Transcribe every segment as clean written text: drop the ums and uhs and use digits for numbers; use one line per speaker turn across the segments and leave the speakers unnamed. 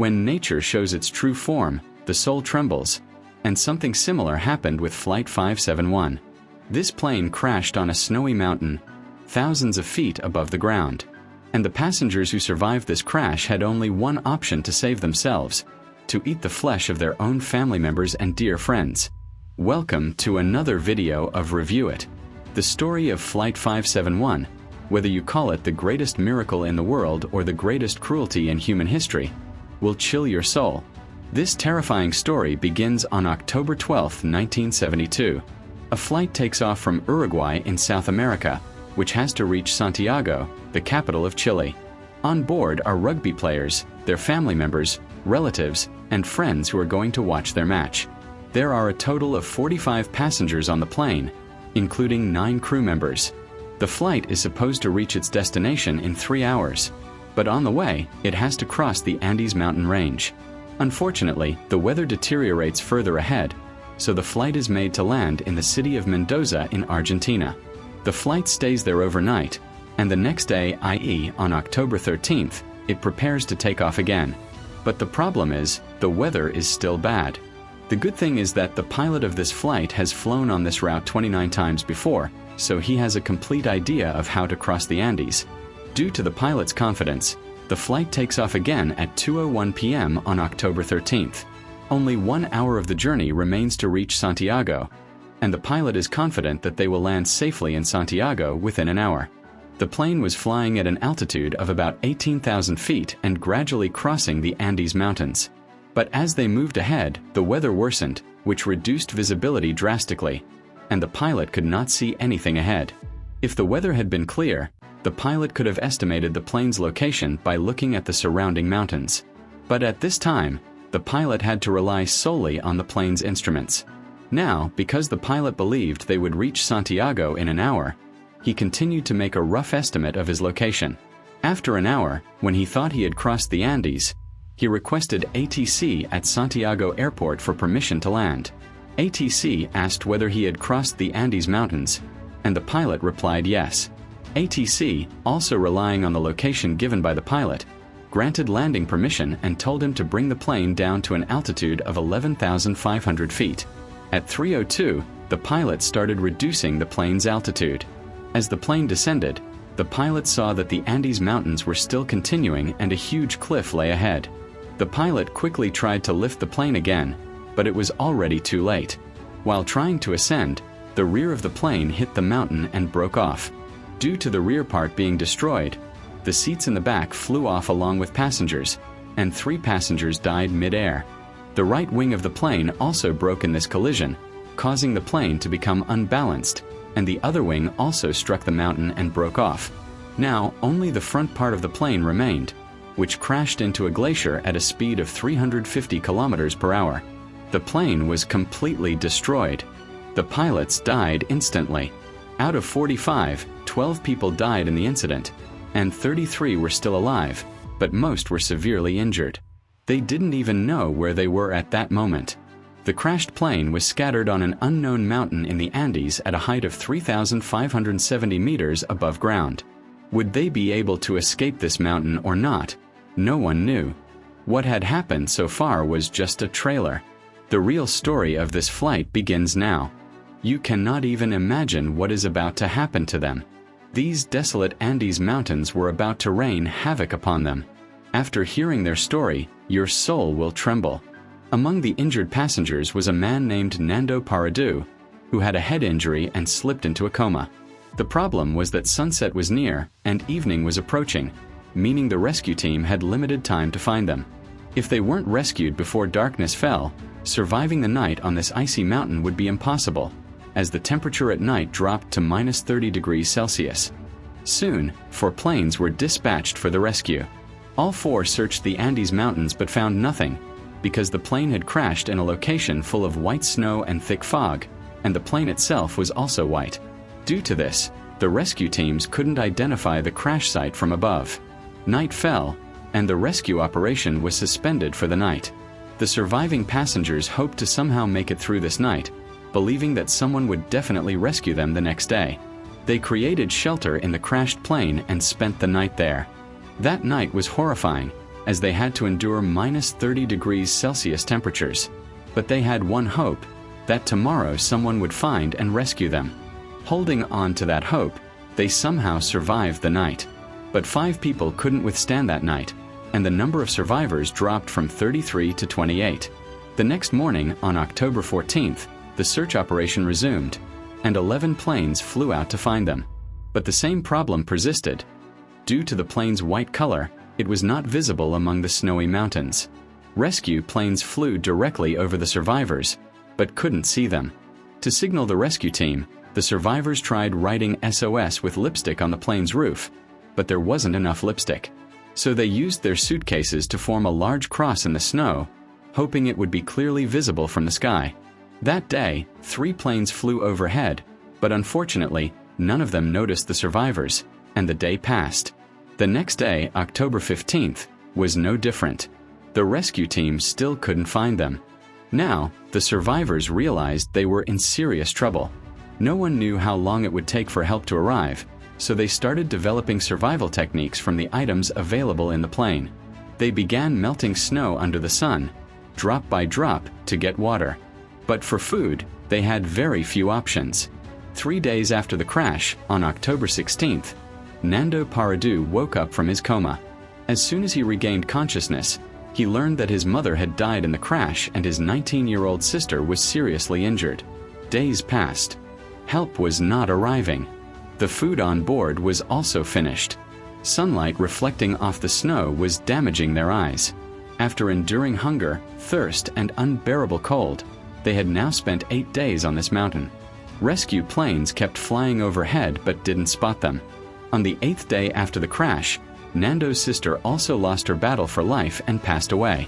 When nature shows its true form, the soul trembles. And something similar happened with Flight 571. This plane crashed on a snowy mountain, thousands of feet above the ground. And the passengers who survived this crash had only one option to save themselves: to eat the flesh of their own family members and dear friends. Welcome to another video of Review It. The story of Flight 571, whether you call it the greatest miracle in the world or the greatest cruelty in human history, will chill your soul. This terrifying story begins on October 12, 1972. A flight takes off from Uruguay in South America, which has to reach Santiago, the capital of Chile. On board are rugby players, their family members, relatives, and friends who are going to watch their match. There are a total of 45 passengers on the plane, including 9 crew members. The flight is supposed to reach its destination in 3 hours, but on the way, it has to cross the Andes mountain range. Unfortunately, the weather deteriorates further ahead, so the flight is made to land in the city of Mendoza in Argentina. The flight stays there overnight, and the next day, i.e. on October 13th, it prepares to take off again. But the problem is, the weather is still bad. The good thing is that the pilot of this flight has flown on this route 29 times before, so he has a complete idea of how to cross the Andes. Due to the pilot's confidence, the flight takes off again at 2:01 p.m. on October 13th. Only 1 hour of the journey remains to reach Santiago, and the pilot is confident that they will land safely in Santiago within an hour. The plane was flying at an altitude of about 18,000 feet and gradually crossing the Andes Mountains. But as they moved ahead, the weather worsened, which reduced visibility drastically, and the pilot could not see anything ahead. If the weather had been clear, the pilot could have estimated the plane's location by looking at the surrounding mountains. But at this time, the pilot had to rely solely on the plane's instruments. Now, because the pilot believed they would reach Santiago in an hour, he continued to make a rough estimate of his location. After an hour, when he thought he had crossed the Andes, he requested ATC at Santiago Airport for permission to land. ATC asked whether he had crossed the Andes Mountains, and the pilot replied yes. ATC, also relying on the location given by the pilot, granted landing permission and told him to bring the plane down to an altitude of 11,500 feet. At 3:02, the pilot started reducing the plane's altitude. As the plane descended, the pilot saw that the Andes Mountains were still continuing and a huge cliff lay ahead. The pilot quickly tried to lift the plane again, but it was already too late. While trying to ascend, the rear of the plane hit the mountain and broke off. Due to the rear part being destroyed, the seats in the back flew off along with passengers, and 3 passengers died mid-air. The right wing of the plane also broke in this collision, causing the plane to become unbalanced, and the other wing also struck the mountain and broke off. Now, only the front part of the plane remained, which crashed into a glacier at a speed of 350 kilometers per hour. The plane was completely destroyed. The pilots died instantly. Out of 45, 12 people died in the incident, and 33 were still alive, but most were severely injured. They didn't even know where they were at that moment. The crashed plane was scattered on an unknown mountain in the Andes at a height of 3,570 meters above ground. Would they be able to escape this mountain or not? No one knew. What had happened so far was just a trailer. The real story of this flight begins now. You cannot even imagine what is about to happen to them. These desolate Andes Mountains were about to rain havoc upon them. After hearing their story, your soul will tremble. Among the injured passengers was a man named Nando Paradu, who had a head injury and slipped into a coma. The problem was that sunset was near and evening was approaching, meaning the rescue team had limited time to find them. If they weren't rescued before darkness fell, surviving the night on this icy mountain would be impossible, as the temperature at night dropped to -30 degrees Celsius. Soon, 4 planes were dispatched for the rescue. All 4 searched the Andes Mountains but found nothing, because the plane had crashed in a location full of white snow and thick fog, and the plane itself was also white. Due to this, the rescue teams couldn't identify the crash site from above. Night fell, and the rescue operation was suspended for the night. The surviving passengers hoped to somehow make it through this night, believing that someone would definitely rescue them the next day. They created shelter in the crashed plane and spent the night there. That night was horrifying, as they had to endure minus 30 degrees Celsius temperatures. But they had one hope, that tomorrow someone would find and rescue them. Holding on to that hope, they somehow survived the night. But 5 people couldn't withstand that night, and the number of survivors dropped from 33 to 28. The next morning, on October 14th, the search operation resumed, and 11 planes flew out to find them. But the same problem persisted. Due to the plane's white color, it was not visible among the snowy mountains. Rescue planes flew directly over the survivors, but couldn't see them. To signal the rescue team, the survivors tried writing SOS with lipstick on the plane's roof, but there wasn't enough lipstick. So they used their suitcases to form a large cross in the snow, hoping it would be clearly visible from the sky. That day, 3 planes flew overhead, but unfortunately, none of them noticed the survivors, and the day passed. The next day, October 15th, was no different. The rescue team still couldn't find them. Now, the survivors realized they were in serious trouble. No one knew how long it would take for help to arrive, so they started developing survival techniques from the items available in the plane. They began melting snow under the sun, drop by drop, to get water. But for food, they had very few options. 3 days after the crash, on October 16th, Nando Paradu woke up from his coma. As soon as he regained consciousness, he learned that his mother had died in the crash and his 19-year-old sister was seriously injured. Days passed. Help was not arriving. The food on board was also finished. Sunlight reflecting off the snow was damaging their eyes. After enduring hunger, thirst, and unbearable cold, they had now spent 8 days on this mountain. Rescue planes kept flying overhead but didn't spot them. On the 8th day after the crash, Nando's sister also lost her battle for life and passed away.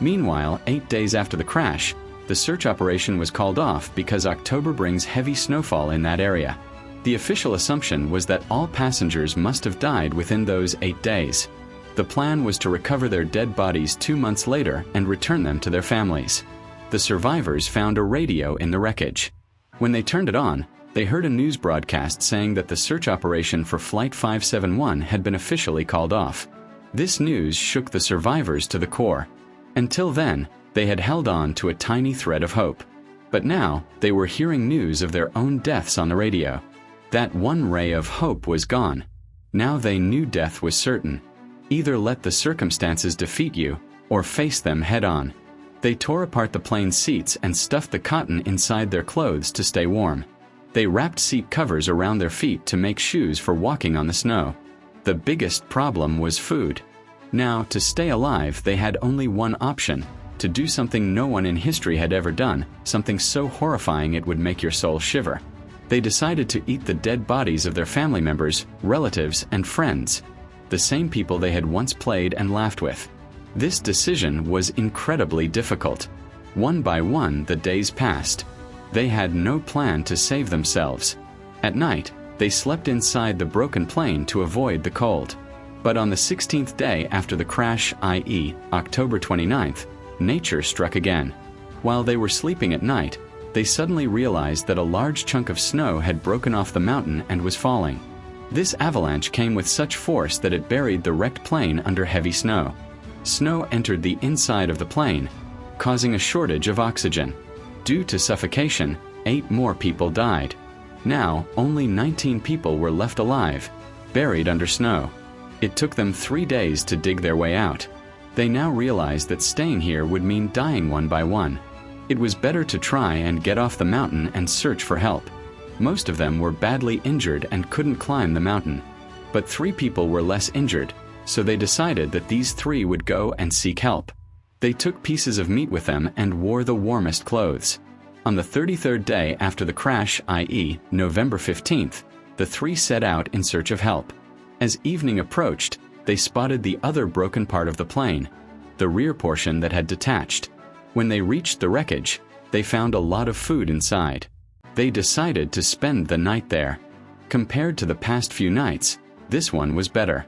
Meanwhile, 8 days after the crash, the search operation was called off because October brings heavy snowfall in that area. The official assumption was that all passengers must have died within those 8 days. The plan was to recover their dead bodies 2 months later and return them to their families. The survivors found a radio in the wreckage. When they turned it on, they heard a news broadcast saying that the search operation for Flight 571 had been officially called off. This news shook the survivors to the core. Until then, they had held on to a tiny thread of hope. But now, they were hearing news of their own deaths on the radio. That one ray of hope was gone. Now they knew death was certain. Either let the circumstances defeat you, or face them head-on. They tore apart the plane's seats and stuffed the cotton inside their clothes to stay warm. They wrapped seat covers around their feet to make shoes for walking on the snow. The biggest problem was food. Now, to stay alive, they had only one option: to do something no one in history had ever done, something so horrifying it would make your soul shiver. They decided to eat the dead bodies of their family members, relatives, and friends, the same people they had once played and laughed with. This decision was incredibly difficult. One by one, the days passed. They had no plan to save themselves. At night, they slept inside the broken plane to avoid the cold. But on the 16th day after the crash, i.e., October 29th, nature struck again. While they were sleeping at night, they suddenly realized that a large chunk of snow had broken off the mountain and was falling. This avalanche came with such force that it buried the wrecked plane under heavy snow. Snow entered the inside of the plane, causing a shortage of oxygen. Due to suffocation, 8 more people died. Now, only 19 people were left alive, buried under snow. It took them 3 days to dig their way out. They now realized that staying here would mean dying one by one. It was better to try and get off the mountain and search for help. Most of them were badly injured and couldn't climb the mountain. But 3 people were less injured, so they decided that these 3 would go and seek help. They took pieces of meat with them and wore the warmest clothes. On the 33rd day after the crash, i.e., November 15th, the 3 set out in search of help. As evening approached, they spotted the other broken part of the plane, the rear portion that had detached. When they reached the wreckage, they found a lot of food inside. They decided to spend the night there. Compared to the past few nights, this one was better.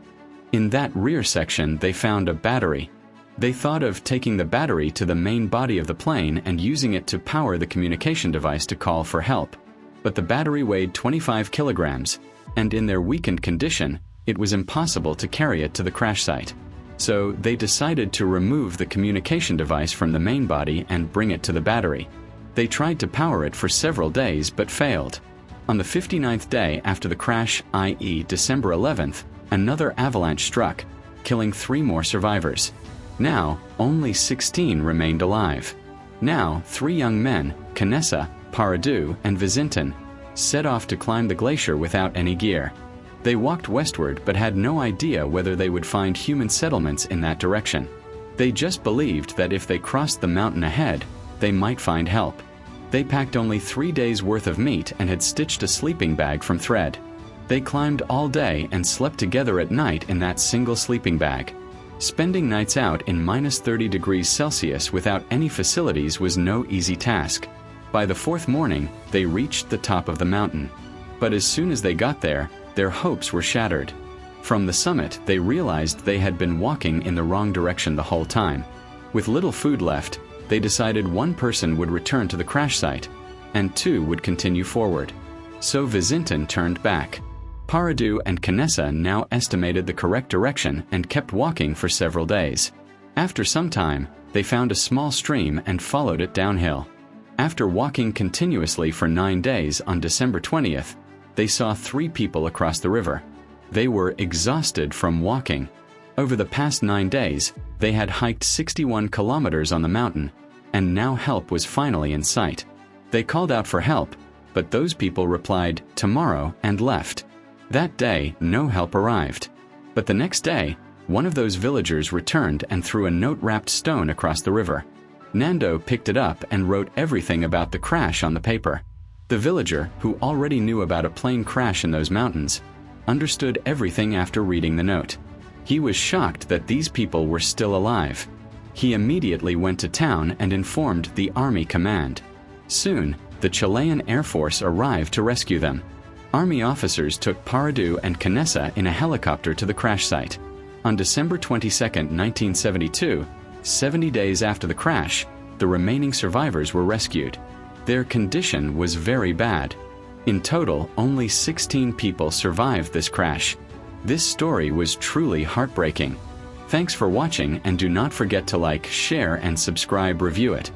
In that rear section, they found a battery. They thought of taking the battery to the main body of the plane and using it to power the communication device to call for help. But the battery weighed 25 kilograms, and in their weakened condition, it was impossible to carry it to the crash site. So they decided to remove the communication device from the main body and bring it to the battery. They tried to power it for several days but failed. On the 59th day after the crash, i.e. December 11th, another avalanche struck, killing 3 more survivors. Now, only 16 remained alive. Now, 3 young men, Canessa, Paradu, and Vizintin, set off to climb the glacier without any gear. They walked westward but had no idea whether they would find human settlements in that direction. They just believed that if they crossed the mountain ahead, they might find help. They packed only 3 days' worth of meat and had stitched a sleeping bag from thread. They climbed all day and slept together at night in that single sleeping bag. Spending nights out in -30 degrees Celsius without any facilities was no easy task. By the 4th morning, they reached the top of the mountain. But as soon as they got there, their hopes were shattered. From the summit, they realized they had been walking in the wrong direction the whole time. With little food left, they decided 1 person would return to the crash site, and 2 would continue forward. So Vizintin turned back. Paradu and Canessa now estimated the correct direction and kept walking for several days. After some time, they found a small stream and followed it downhill. After walking continuously for 9 days on December 20th, they saw 3 people across the river. They were exhausted from walking. Over the past 9 days, they had hiked 61 kilometers on the mountain, and now help was finally in sight. They called out for help, but those people replied, "Tomorrow," and left. That day, no help arrived. But the next day, one of those villagers returned and threw a note-wrapped stone across the river. Nando picked it up and wrote everything about the crash on the paper. The villager, who already knew about a plane crash in those mountains, understood everything after reading the note. He was shocked that these people were still alive. He immediately went to town and informed the Army command. Soon, the Chilean Air Force arrived to rescue them. Army officers took Paradu and Canessa in a helicopter to the crash site. On December 22, 1972, 70 days after the crash, the remaining survivors were rescued. Their condition was very bad. In total, only 16 people survived this crash. This story was truly heartbreaking. Thanks for watching, and do not forget to like, share, and subscribe. Review it.